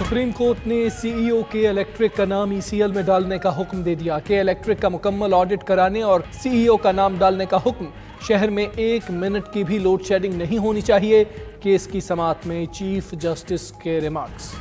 Supreme court نے سی ای او کے electric کا نام ای سی ایل میں ڈالنے کا حکم دے دیا کہ الیکٹرک کا مکمل آڈٹ کرانے اور سی ای او کا نام ڈالنے کا حکم. شہر میں 1 منٹ کی بھی لوڈ شیڈنگ نہیں ہونی چاہیے. کیس کی سماعت میں چیف جسٹس کے ریمارکس.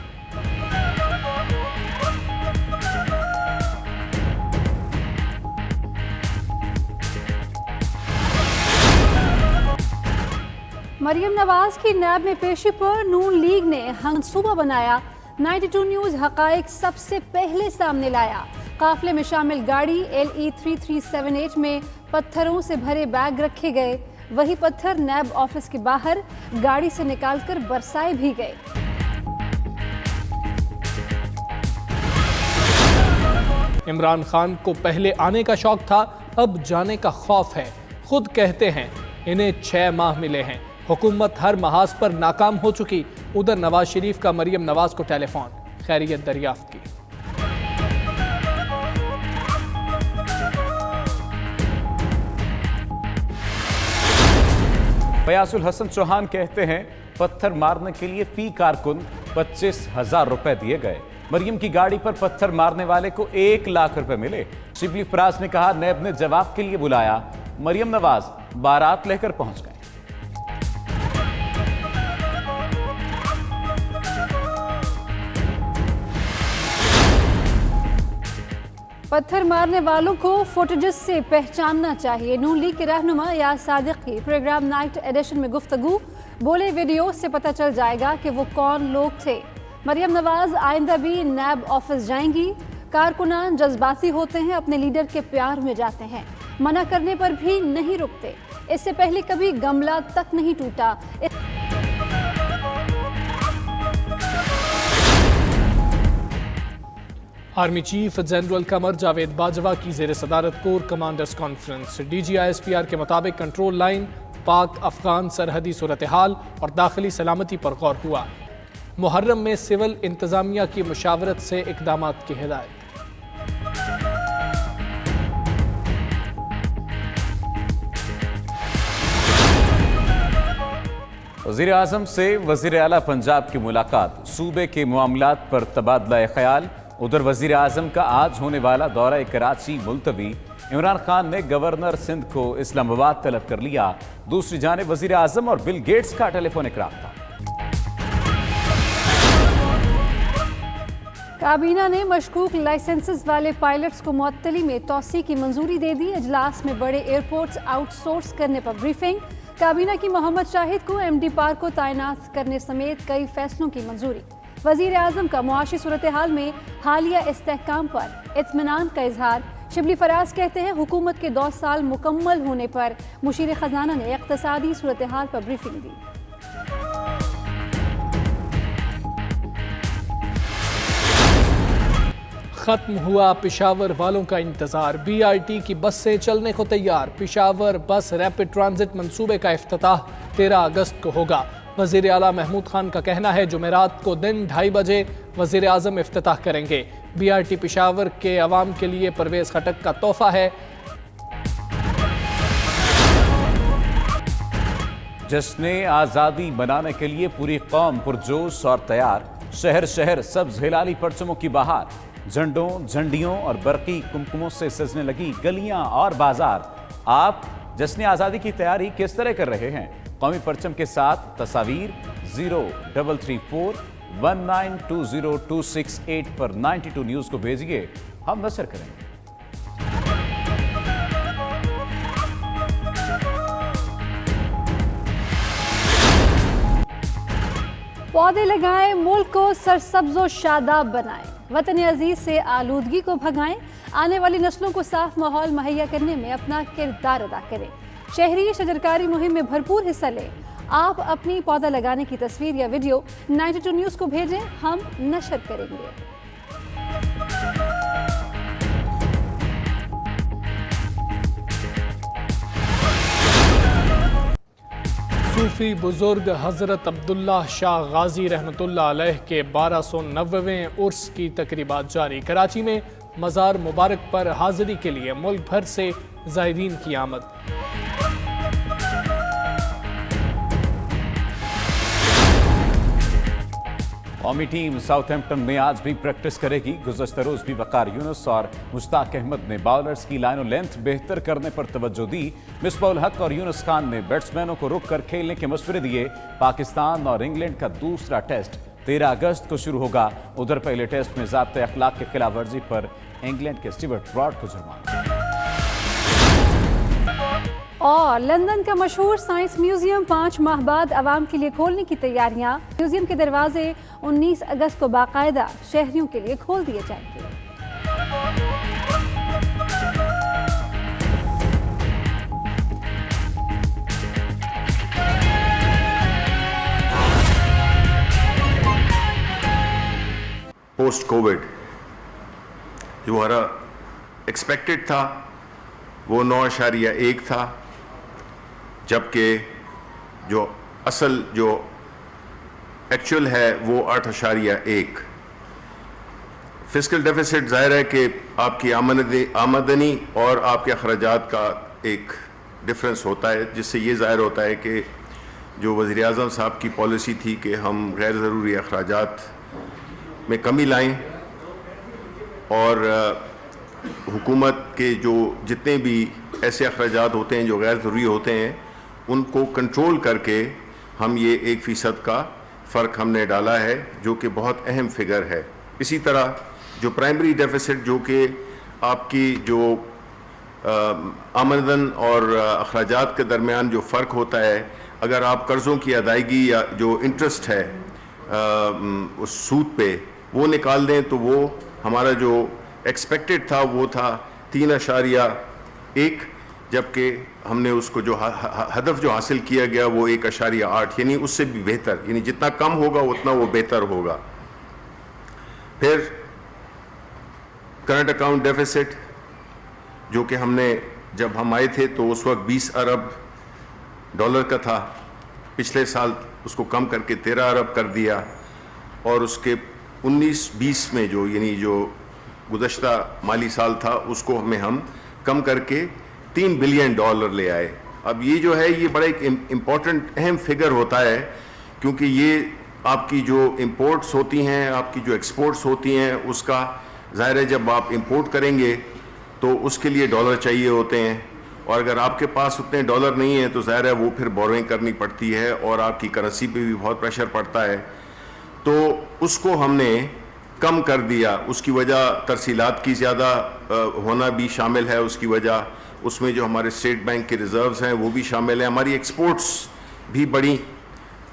مریم نواز کی نیب میں پیشی پر نون لیگ نے منصوبہ بنایا. 92 نیوز حقائق سب سے پہلے سامنے لایا. قافلے میں شامل گاڑی LE 3378 میں پتھروں سے بھرے بیگ رکھے گئے. وہی پتھر نیب آفس کے باہر گاڑی سے نکال کر برسائے بھی گئے. عمران خان کو پہلے آنے کا شوق تھا، اب جانے کا خوف ہے. خود کہتے ہیں انہیں 6 ماہ ملے ہیں. حکومت ہر محاذ پر ناکام ہو چکی. ادھر نواز شریف کا مریم نواز کو ٹیلی فون، خیریت دریافت کی. فیاض الحسن چوہان کہتے ہیں پتھر مارنے کے لیے فی کارکن 25,000 روپے دیے گئے. مریم کی گاڑی پر پتھر مارنے والے کو 1 لاکھ روپے ملے. شبلی فراز نے کہا نیب نے جواب کے لیے بلایا. مریم نواز بارات لے کر پہنچ گئے. پتھر مارنے والوں کو فوٹیجز سے پہچاننا چاہیے. نون لیگ کے رہنما یاز صادق کی پروگرام نائٹ ایڈیشن میں گفتگو. بولے ویڈیو سے پتہ چل جائے گا کہ وہ کون لوگ تھے. مریم نواز آئندہ بھی نیب آفس جائیں گی. کارکنان جذباتی ہوتے ہیں، اپنے لیڈر کے پیار میں جاتے ہیں، منع کرنے پر بھی نہیں رکتے. اس سے پہلے کبھی گملہ تک نہیں ٹوٹا. Army chief general Qamar Javed Bajwa کی زیر صدارت کور کمانڈرز کانفرنس. DGI/SPR کے مطابق کنٹرول لائن، پاک افغان سرحدی صورتحال اور داخلی سلامتی پر غور ہوا. محرم میں سول انتظامیہ کی مشاورت سے اقدامات کی ہدایت. وزیر اعظم سے وزیر اعلیٰ پنجاب کی ملاقات. صوبے کے معاملات پر تبادلہ خیال. ادھر وزیر اعظم کا آج ہونے والا دورہ کراچی ملتوی. عمران خان نے گورنر سندھ کو اسلام آباد طلب کر لیا. دوسری جانب وزیر اعظم اور بل گیٹس کا ٹیلی فونک رابطہ. کابینہ نے مشکوک لائسنسز والے پائلٹس کو معطلی میں توسیع کی منظوری دے دی. اجلاس میں بڑے ایئرپورٹس آؤٹ سورس کرنے پر بریفنگ. کابینہ کی محمد شاہد کو MD پارک کو تعینات کرنے سمیت کئی فیصلوں کی منظوری. وزیر اعظم کا معاشی صورتحال میں حالیہ استحکام پر اطمینان کا اظہار. شبلی فراز کہتے ہیں حکومت کے 2 سال مکمل ہونے پر مشیر خزانہ نے اقتصادی صورتحال پر بریفنگ دی. ختم ہوا پشاور والوں کا انتظار. BRT کی بسیں چلنے کو تیار. پشاور بس ریپڈ ٹرانزٹ منصوبے کا افتتاح 13 اگست کو ہوگا. وزیر اعلیٰ محمود خان کا کہنا ہے جمعرات کو دن 2:30 بجے وزیر اعظم افتتاح کریں گے. BRT پشاور کے عوام کے لیے پرویز خٹک کا تحفہ ہے. جشن آزادی منانے کے لیے پوری قوم پرجوش اور تیار. شہر شہر سبز ہلالی پرچموں کی بہار. جھنڈوں، جھنڈیوں اور برقی کمکموں سے سجنے لگی گلیاں اور بازار. آپ جشن آزادی کی تیاری کس طرح کر رہے ہیں؟ قومی پرچم کے ساتھ تصاویر 0334192026 پر 92 نیوز کو بھیجیے، ہم نشر کریں گے. پودے لگائیں، ملک کو سرسبز و شاداب بنائیں. وطن عزیز سے آلودگی کو بھگائیں. آنے والی نسلوں کو صاف ماحول مہیا کرنے میں اپنا کردار ادا کریں. شہری شجرکاری مہم میں بھرپور حصہ لیں. آپ اپنی پودا لگانے کی تصویر یا ویڈیو 92 نیوز کو بھیجیں، ہم نشر کریں گے. صوفی بزرگ حضرت عبداللہ شاہ غازی رحمۃ اللہ علیہ کے 1290ویں عرس کی تقریبات جاری. کراچی میں مزار مبارک پر حاضری کے لیے ملک بھر سے زائرین کی آمد. قومی ٹیم ساؤتھ ہیمپٹن میں آج بھی پریکٹس کرے گی. گزشتہ روز بھی وقار یونس اور مشتاق احمد نے باؤلرز کی لائن و لینتھ بہتر کرنے پر توجہ دی. مصباح الحق اور یونس خان نے بیٹسمینوں کو رک کر کھیلنے کے مشورے دیے. پاکستان اور انگلینڈ کا دوسرا ٹیسٹ 13 اگست کو شروع ہوگا. ادھر پہلے ٹیسٹ میں ضابطۂ اخلاق کی خلاف ورزی پر انگلینڈ کے اسٹیورٹ براڈ کو جرمانہ. اور لندن کا مشہور سائنس میوزیم 5 ماہ بعد عوام کے لیے کھولنے کی تیاریاں. میوزیم کے دروازے 19 اگست کو باقاعدہ شہریوں کے لیے کھول دیے جائیں گے. پوسٹ کووڈ جو ہمارا ایکسپیکٹڈ تھا وہ 9.1 تھا، جبکہ جو اصل جو ایکچوئل ہے وہ 8.1. فسکل ڈیفیسٹ ظاہر ہے کہ آپ کی آمدنی اور آپ کے اخراجات کا ایک ڈفرنس ہوتا ہے، جس سے یہ ظاہر ہوتا ہے کہ جو وزیر اعظم صاحب کی پالیسی تھی کہ ہم غیر ضروری اخراجات میں کمی لائیں اور حکومت کے جو جتنے بھی ایسے اخراجات ہوتے ہیں جو غیر ضروری ہوتے ہیں ان کو کنٹرول کر کے ہم یہ 1% کا فرق ہم نے ڈالا ہے، جو کہ بہت اہم فگر ہے. اسی طرح جو پرائمری ڈیفیسٹ جو کہ آپ کی جو آمدن اور اخراجات کے درمیان جو فرق ہوتا ہے، اگر آپ قرضوں کی ادائیگی یا جو انٹرسٹ ہے اس سود پہ وہ نکال دیں تو وہ ہمارا جو ایکسپیکٹڈ تھا وہ تھا 3.1، جبکہ ہم نے اس کو جو ہدف جو حاصل کیا گیا وہ 1.8، یعنی اس سے بھی بہتر، یعنی جتنا کم ہوگا اتنا وہ بہتر ہوگا. پھر کرنٹ اکاؤنٹ ڈیفیسٹ جو کہ ہم نے جب ہم آئے تھے تو اس وقت $20 ارب کا تھا، پچھلے سال اس کو کم کر کے 13 ارب کر دیا، اور اس کے 19-20 میں جو یعنی جو گزشتہ مالی سال تھا اس کو ہم کم کر کے $3 بلین لے آئے. اب یہ جو ہے یہ بڑا ایک امپورٹنٹ اہم فگر ہوتا ہے، کیونکہ یہ آپ کی جو امپورٹس ہوتی ہیں، آپ کی جو ایکسپورٹس ہوتی ہیں، اس کا ظاہر ہے جب آپ امپورٹ کریں گے تو اس کے لیے ڈالر چاہیے ہوتے ہیں، اور اگر آپ کے پاس اتنے ڈالر نہیں ہیں تو ظاہر ہے وہ پھر بوروئنگ کرنی پڑتی ہے اور آپ کی کرنسی پہ بھی بہت پریشر پڑتا ہے. تو اس کو ہم نے کم کر دیا. اس کی وجہ ترسیلات کی زیادہ ہونا بھی شامل ہے، اس کی وجہ اس میں جو ہمارے اسٹیٹ بینک کے ریزروز ہیں وہ بھی شامل ہیں، ہماری ایکسپورٹس بھی بڑی،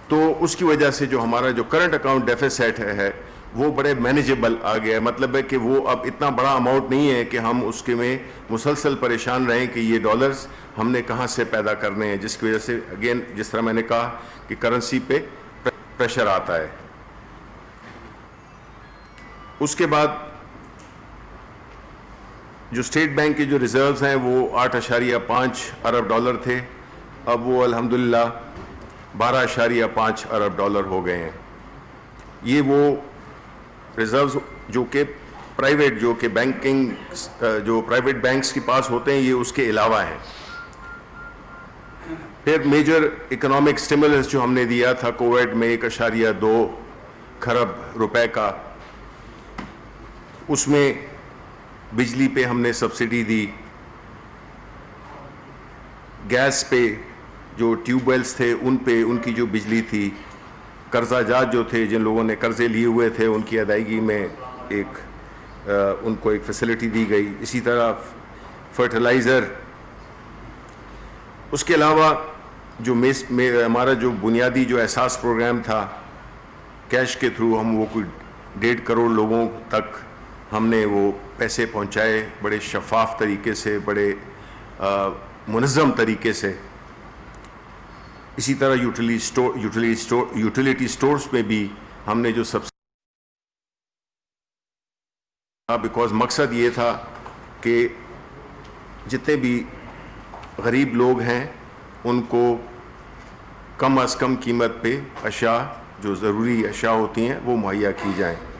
تو اس کی وجہ سے جو ہمارا جو کرنٹ اکاؤنٹ ڈیفیسٹ ہے وہ بڑے مینیجیبل آ گیا ہے. مطلب ہے کہ وہ اب اتنا بڑا اماؤنٹ نہیں ہے کہ ہم اس کے میں مسلسل پریشان رہیں کہ یہ ڈالرز ہم نے کہاں سے پیدا کرنے ہیں، جس کی وجہ سے اگین جس طرح میں نے کہا کہ کرنسی پہ پریشر آتا ہے. اس کے بعد جو اسٹیٹ بینک کے جو ریزروز ہیں وہ 8.5 ارب تھے، اب وہ الحمدللہ 12.5 ارب ہو گئے ہیں. یہ وہ ریزروز جو کہ پرائیویٹ جو کہ بینکنگ جو پرائیویٹ بینکس کے پاس ہوتے ہیں یہ اس کے علاوہ ہیں. پھر میجر اکنامک سٹیمولس جو ہم نے دیا تھا کووڈ میں 1.2 کھرب روپے کا، اس میں بجلی پہ ہم نے سبسڈی دی، گیس پہ جو ٹیوب ویلز تھے ان پہ ان کی جو بجلی تھی، قرضہ جات جو تھے جن لوگوں نے قرضے لیے ہوئے تھے ان کی ادائیگی میں ان کو ایک فیسلٹی دی گئی. اسی طرح فرٹیلائزر. اس کے علاوہ جو ہمارا جو بنیادی جو احساس پروگرام تھا کیش کے تھرو، ہم وہ کوئی 1.5 کروڑ لوگوں تک ہم نے وہ پیسے پہنچائے بڑے شفاف طریقے سے، بڑے منظم طریقے سے. اسی طرح یوٹیلیٹی سٹورز میں بھی ہم نے جو بیکاز مقصد یہ تھا کہ جتنے بھی غریب لوگ ہیں ان کو کم از کم قیمت پہ اشیاء جو ضروری اشیاء ہوتی ہیں وہ مہیا کی جائیں.